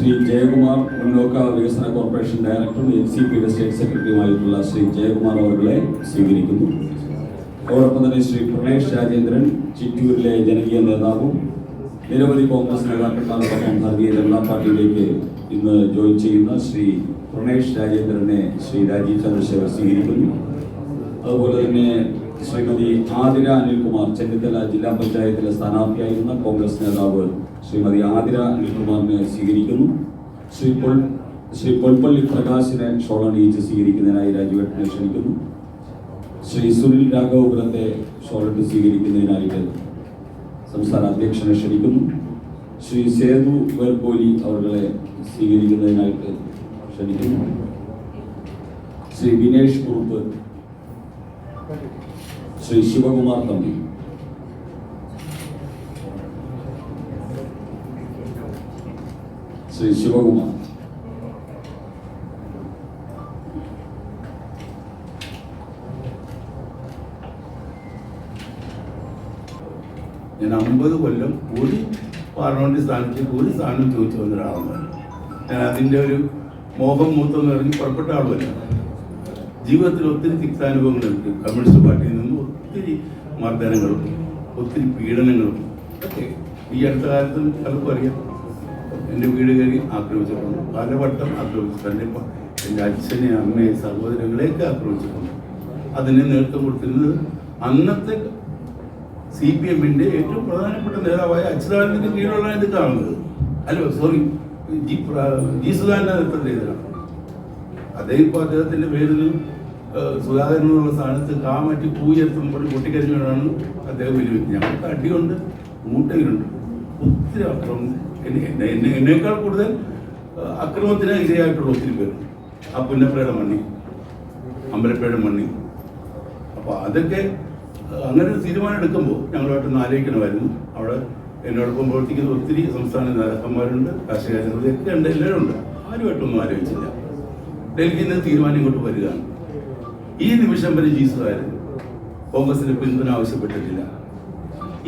ശ്രീ ജയകുമാർ മുന്നോക്ക വികസന കോർപ്പറേഷൻ ഡയറക്ടറും NCPയുടെ സ്റ്റേറ്റ് സെക്രട്ടറിയുമായിട്ടുള്ള ശ്രീ ജയകുമാർ അവരെ സ്വീകരിക്കുന്നു. അതോടൊപ്പം തന്നെ ശ്രീ പ്രണേഷ് രാജേന്ദ്രൻ, ചിറ്റൂരിലെ ജനകീയ നേതാവും നിരവധി കോൺഗ്രസ് നേതാക്കന്മാരോടൊപ്പം ഭാരതീയ ജനതാ പാർട്ടിയിലേക്ക് ഇന്ന് ജോയിൻ ചെയ്യുന്ന ശ്രീ പ്രണേഷ് രാജേന്ദ്രനെ ശ്രീ രാജീവ് ചന്ദ്രശേഖർ സ്വീകരിക്കുന്നു. അതുപോലെ തന്നെ ശ്രീമതി ആതിര അനിൽകുമാർ, ചെന്നിത്തല ജില്ലാ പഞ്ചായത്തിലെ സ്ഥാനാർത്ഥിയായിരുന്ന കോൺഗ്രസ് നേതാവ് ശ്രീമതി ആതിര അനിൽകുമാറിനെ സ്വീകരിക്കുന്നു. ശ്രീ പൊൽപ്പള്ളി പ്രകാശിനെ ഷോളണിയിച്ച് സ്വീകരിക്കുന്നതിനായി രാജുവേട്ടനെ ക്ഷണിക്കുന്നു. ശ്രീ സുനിൽ രാഘവപുരത്തെ ഷോളിട്ട് സ്വീകരിക്കുന്നതിനായിട്ട് സംസ്ഥാന അധ്യക്ഷനെ ക്ഷണിക്കുന്നു. ശ്രീ സേതു വേർക്കോലി അവരെ സ്വീകരിക്കുന്നതിനായിട്ട് ക്ഷണിക്കുന്നു. ശ്രീ വിനേഷ് കുറുപ്പ്, ശ്രീ ശിവകുമാർ തമ്പി, ശ്രീ ശിവകുമാർ, ഞാൻ 50 കൊല്ലം ഒരു പാർലമെന്റ് സ്ഥാനത്ത് ഒരു സ്ഥാനം ചോദിച്ചു വന്ന ഒരാളാണ്. ഞാൻ അതിൻ്റെ ഒരു മോഹം മൂത്തെന്ന് പറഞ്ഞ് പുറപ്പെട്ട ആളുമല്ല. ജീവിതത്തിൽ ഒത്തിരി തിക്താനുഭവങ്ങളുണ്ട്. കമ്മ്യൂണിസ്റ്റ് പാർട്ടിയിൽ നിന്ന് ഒത്തിരി മർദ്ദനങ്ങളും ഒത്തിരി പീഡനങ്ങളും ഒക്കെ ഈ അടുത്ത കാലത്ത് പലർക്കും അറിയാം. എൻ്റെ വീട് കയറി ആക്രമിച്ചിട്ടുണ്ട്, പലവട്ടം ആക്രമിച്ചിട്ടുണ്ട്. എൻ്റെ അച്ഛനെ, അമ്മയെ, സഹോദരങ്ങളെയൊക്കെ ആക്രമിച്ചിട്ടുണ്ട്. അതിന് നേതൃത്വം കൊടുത്തിരുന്നത് അന്നത്തെ CPM-ന്റെ ഏറ്റവും പ്രധാനപ്പെട്ട നേതാവായ അച്യുതാനന്ദന്റെ കീഴിലുള്ള ഇത് കാണുന്നത്. ജി സുധാകരൻ്റെ നേതൃത്വം ചെയ്തതാണ്. അദ്ദേഹം ഇപ്പോൾ അദ്ദേഹത്തിൻ്റെ പേരിൽ സുധാകരൻ എന്നുള്ള സ്ഥാനത്ത് കാമാറ്റി പൂയെത്തുമ്പോൾ പൊട്ടിക്കരിഞ്ഞാണ് അദ്ദേഹം വെല്ലുവിളി. ഞങ്ങൾക്ക് അടിയുണ്ട്, മൂട്ടയിലുണ്ട്, ഒത്തിരി അക്രമം. എന്നേക്കാൾ കൂടുതൽ അക്രമത്തിന് ഇരയായിട്ടുള്ള ഒത്തിരി പേര് ആ പുന്നപ്പുഴയുടെ മണ്ണി, അമ്പലപ്പുഴയുടെ മണ്ണി. അപ്പോൾ അതൊക്കെ അങ്ങനെ ഒരു തീരുമാനം എടുക്കുമ്പോൾ ഞങ്ങളുമായിട്ടൊന്ന് ആലോചിക്കണമായിരുന്നു. അവിടെ എന്നോടൊപ്പം പ്രവർത്തിക്കുന്ന ഒത്തിരി സംസ്ഥാന നേതാക്കന്മാരുണ്ട്, കാർഷിക ജനതയൊക്കെ ഉണ്ട്, എല്ലാവരും ഉണ്ട്. ആരുമായിട്ടൊന്നും ആലോചിച്ചില്ല. ഡൽഹിയിൽ നിന്ന് തീരുമാനം ഇങ്ങോട്ട് വരികയാണ്. ഈ നിമിഷം വരെ ജി സുധാകരൻ കോൺഗ്രസിന് പിന്തുണ ആവശ്യപ്പെട്ടിട്ടില്ല.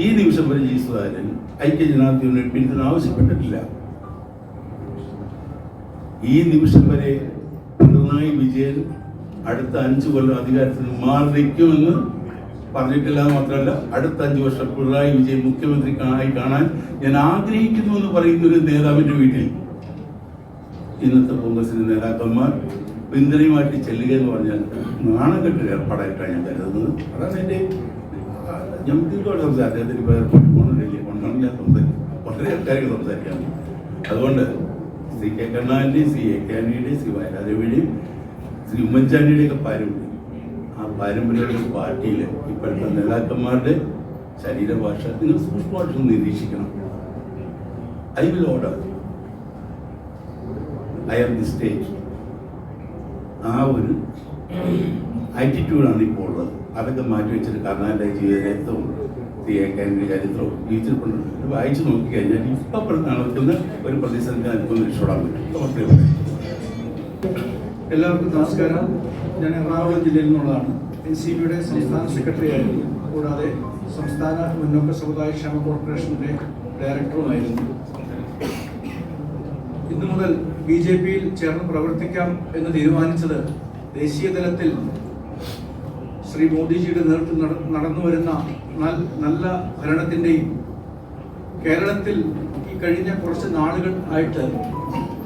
ഈ നിമിഷം വരെ ജി സുധാകരൻ ഐക്യജനാധിപത്യത്തിന് പിന്തുണ ആവശ്യപ്പെട്ടിട്ടില്ല. ഈ നിമിഷം വരെ പിണറായി വിജയൻ അടുത്ത 5 കൊല്ലം അധികാരത്തിൽ മാറി നിൽക്കുമെന്ന് പറഞ്ഞിട്ടില്ല. മാത്രമല്ല, അടുത്ത 5 വർഷം പിണറായി വിജയൻ മുഖ്യമന്ത്രിയായി കാണാൻ ഞാൻ ആഗ്രഹിക്കുന്നു എന്ന് പറയുന്ന ഒരു നേതാവിന്റെ വീട്ടിൽ ഇന്നത്തെ കോൺഗ്രസിന്റെ നേതാക്കന്മാർ പിന്തുണയുമായിട്ട് ചെല്ലുക എന്ന് പറഞ്ഞാൽ നാണക്കെട്ട് ഏർപ്പാടായിട്ടാണ് ഞാൻ കരുതുന്നത്. അതാണ് എൻ്റെ ഞാൻ ദീർഘമായിട്ട് സംസാരിക്കും. അദ്ദേഹത്തിന് ഇപ്പോൾ എയർപോർട്ടിൽ പോകുന്നില്ലേ, കൊണ്ടാണ് ഞാൻ വളരെ കാര്യങ്ങൾ സംസാരിക്കാം. അതുകൊണ്ട് CK കരുണാകരൻ്റെയും CA ആന്റണിയുടെയും ശ്രീ വയലാരവിയുടെയും ശ്രീ ഉമ്മൻചാണ്ടിയുടെയൊക്കെ പാരമ്പര്യം, ആ പാരമ്പര്യമുള്ള പാർട്ടിയിൽ ഇപ്പോഴത്തെ നേതാക്കന്മാരുടെ ശരീരഭാഷ നിങ്ങൾ സൂക്ഷ്മമായിട്ട് നിരീക്ഷിക്കണം. I will order, I am the state. ആ ഒരു ആറ്റിറ്റ്യൂഡാണ് ഇപ്പോൾ ഉള്ളത്. അതൊക്കെ മാറ്റി വെച്ചിട്ട് കർണാടക ജീവിതവും CA ചരിത്രവും ജീവിച്ചിട്ടുണ്ട് വായിച്ചു നോക്കിക്കഴിഞ്ഞാൽ ഇപ്പം നടക്കുന്ന ഒരു പ്രതിസന്ധി നമുക്കൊന്ന് രക്ഷപ്പെടാൻ പറ്റും. എല്ലാവർക്കും നമസ്കാരം. ഞാൻ എറണാകുളം ജില്ലയിൽ നിന്നുള്ളതാണ്. NCPയുടെ സംസ്ഥാന സെക്രട്ടറി ആയിരുന്നു. കൂടാതെ സംസ്ഥാന മുന്നോക്ക സമുദായ ക്ഷേമ കോർപ്പറേഷൻ്റെ ഡയറക്ടറുമായിരുന്നു. ഇന്നു മുതൽ BJP-യിൽ ചേർന്ന് പ്രവർത്തിക്കാം എന്ന് തീരുമാനിച്ചത് ദേശീയ തലത്തിൽ ശ്രീ മോദിജിയുടെ നേതൃത്വം നടന്നുവരുന്ന നല്ല ഭരണത്തിൻ്റെയും കേരളത്തിൽ ഈ കഴിഞ്ഞ കുറച്ച് നാളുകൾ ആയിട്ട്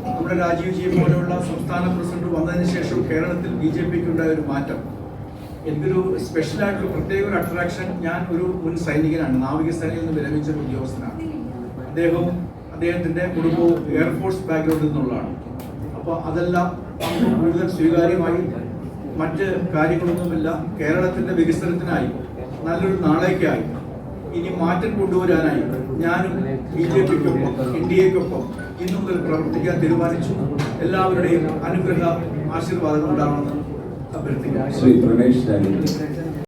നമ്മുടെ രാജീവ്ജി പോലെയുള്ള സംസ്ഥാന പ്രസിഡന്റ് വന്നതിന് ശേഷം കേരളത്തിൽ BJP-ക്ക് ഉണ്ടായ ഒരു മാറ്റം, എനിക്കൊരു സ്പെഷ്യലായിട്ടൊരു പ്രത്യേക ഒരു അട്രാക്ഷൻ. ഞാൻ ഒരു മുൻ സൈനികനാണ്, നാവികസേനയിൽ നിന്ന് വിരമിച്ച ഒരു ഉദ്യോഗസ്ഥനാണ്. അദ്ദേഹത്തിൻ്റെ കുടുംബവും എയർഫോഴ്സ് ബാക്ക്ഗ്രൗണ്ടിൽ നിന്നുള്ളതാണ്. അപ്പോൾ അതെല്ലാം കൂടുതൽ സ്വീകാര്യമായി. മറ്റ് കാര്യങ്ങളൊന്നുമില്ല. കേരളത്തിൻ്റെ വികസനത്തിനായി, നല്ലൊരു നാളേക്കായി, ഇനി മാറ്റം കൊണ്ടുവരാനായി ഞാനും BJP-ക്കൊപ്പം NDA-ക്കൊപ്പം ഇന്നു മുതൽ പ്രവർത്തിക്കാൻ തീരുമാനിച്ചു. എല്ലാവരുടെയും അനുഗ്രഹ ആശീർവാദം ഉണ്ടാവണമെന്ന് അഭ്യർത്ഥിക്കുന്നു. ശ്രീ പ്രണേഷ് രാജേന്ദ്രൻ.